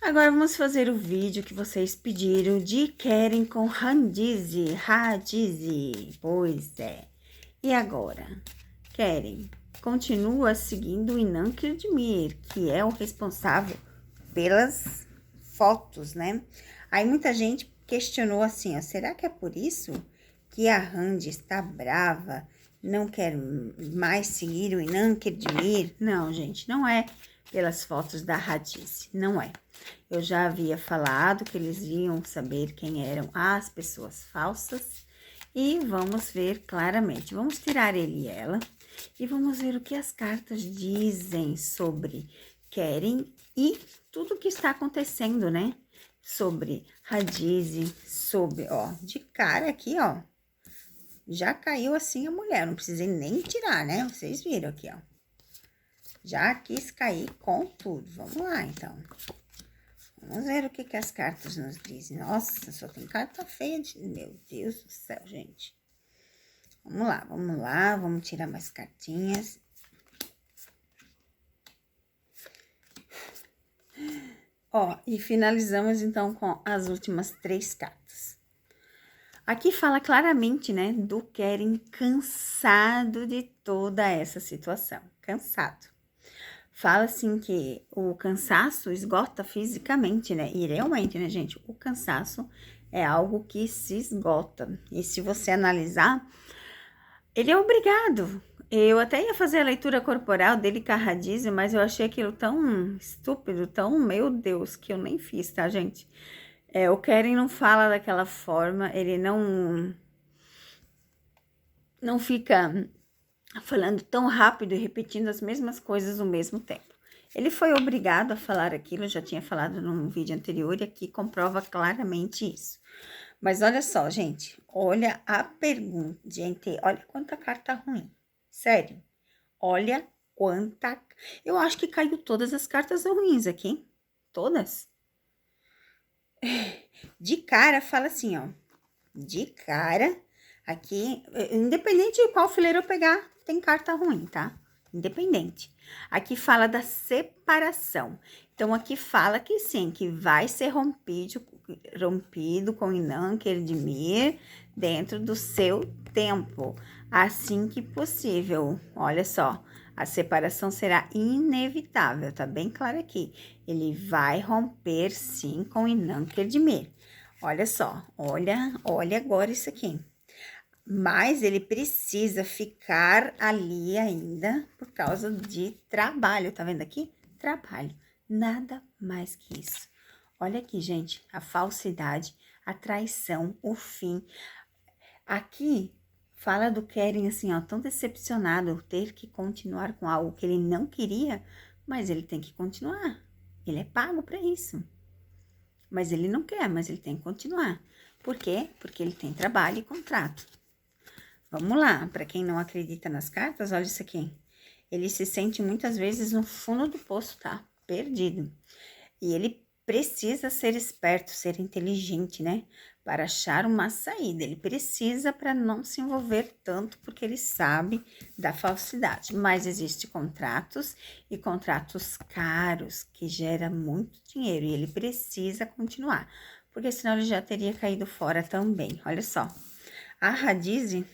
Agora vamos fazer o vídeo que vocês pediram de Keren com Hadize. Pois é. E agora? Keren continua seguindo o Inan Kirdimir, que é o responsável pelas fotos, né? Aí muita gente questionou assim, ó, será que é por isso que a Handi está brava, não quer mais seguir o Inan Kirdimir? Não, gente, não é pelas fotos da Hadize, não é. Eu já havia falado que eles iam saber quem eram as pessoas falsas e vamos ver claramente. Vamos tirar ele e ela e vamos ver o que as cartas dizem sobre Keren e tudo que está acontecendo, né? Sobre Hadize, sobre, ó, de cara aqui, ó. Já caiu assim a mulher, não precisei nem tirar, né? Vocês viram aqui, ó. Já quis cair com tudo. Vamos lá, então. Vamos ver o que as cartas nos dizem. Nossa, só tem carta feia. Meu Deus do céu, gente. Vamos lá. Vamos tirar mais cartinhas. Ó, e finalizamos, então, com as últimas 3 cartas. Aqui fala claramente, né, do Keren cansado de toda essa situação. Cansado. Fala assim que o cansaço esgota fisicamente, né? E realmente, né, gente? O cansaço é algo que se esgota. E se você analisar, ele é obrigado. Eu até ia fazer a leitura corporal dele com a Hadize, mas eu achei aquilo tão estúpido, tão, meu Deus, que eu nem fiz, tá, gente? O Keren não fala daquela forma, ele não fica falando tão rápido e repetindo as mesmas coisas ao mesmo tempo. Ele foi obrigado a falar aquilo, já tinha falado num vídeo anterior, e aqui comprova claramente isso. Mas olha só, gente, olha a pergunta, gente, olha quanta carta ruim, sério, olha quanta... Eu acho que caiu todas as cartas ruins aqui, hein? Todas. De cara, fala assim, ó, de cara, aqui, independente de qual fileiro eu pegar, tem carta ruim, tá? Independente. Aqui fala da separação. Então, aqui fala que sim, que vai ser rompido com Inan Kirdimir dentro do seu tempo, assim que possível. Olha só, a separação será inevitável, tá bem claro aqui. Ele vai romper sim com Inan Kirdimir. Olha só, olha agora isso aqui. Mas ele precisa ficar ali ainda por causa de trabalho, tá vendo aqui? Trabalho, nada mais que isso. Olha aqui, gente, a falsidade, a traição, o fim. Aqui fala do Keren assim, ó, tão decepcionado ter que continuar com algo que ele não queria, mas ele tem que continuar. Ele é pago para isso. Mas ele não quer, mas ele tem que continuar. Por quê? Porque ele tem trabalho e contrato. Vamos lá, para quem não acredita nas cartas, olha isso aqui. Ele se sente muitas vezes no fundo do poço, tá? Perdido. E ele precisa ser esperto, ser inteligente, né? Para achar uma saída. Ele precisa para não se envolver tanto, porque ele sabe da falsidade. Mas existem contratos e contratos caros, que gera muito dinheiro. E ele precisa continuar, porque senão ele já teria caído fora também. Olha só. A Hadize,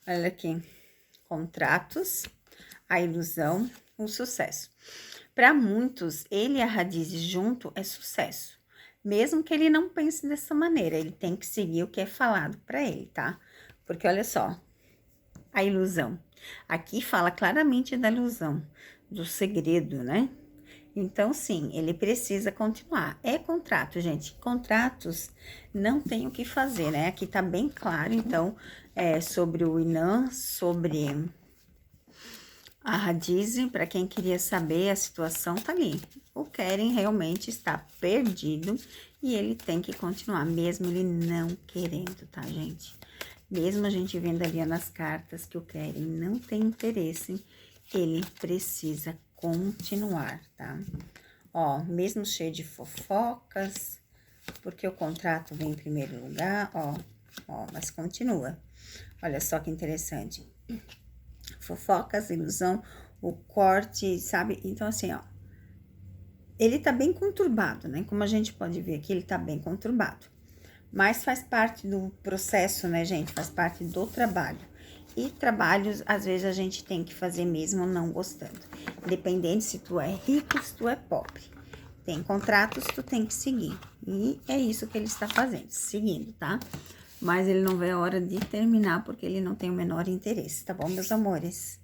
olha aqui, contratos, a ilusão, o sucesso. Para muitos, ele e a Hadize junto é sucesso. Mesmo que ele não pense dessa maneira, ele tem que seguir o que é falado para ele, tá? Porque olha só, a ilusão. Aqui fala claramente da ilusão, do segredo, né? Então, sim, ele precisa continuar. É contrato, gente. Contratos não tem o que fazer, né? Aqui tá bem claro, então, sobre o Inan, sobre a Hadize, para quem queria saber, a situação tá ali. O Keren realmente está perdido e ele tem que continuar, mesmo ele não querendo, tá, gente? Mesmo a gente vendo ali nas cartas que o Keren não tem interesse, ele precisa continuar, tá? Ó, mesmo cheio de fofocas, porque o contrato vem em primeiro lugar, ó, mas continua. Olha só que interessante. Fofocas, ilusão, o corte, sabe? Então, assim, ó, ele tá bem conturbado, né? Como a gente pode ver aqui, ele tá bem conturbado. Mas faz parte do processo, né, gente? Faz parte do trabalho. E trabalhos, às vezes, a gente tem que fazer mesmo não gostando. Independente se tu é rico, se tu é pobre. Tem contratos, tu tem que seguir. E é isso que ele está fazendo, seguindo, tá? Mas ele não vê a hora de terminar, porque ele não tem o menor interesse, tá bom, meus amores?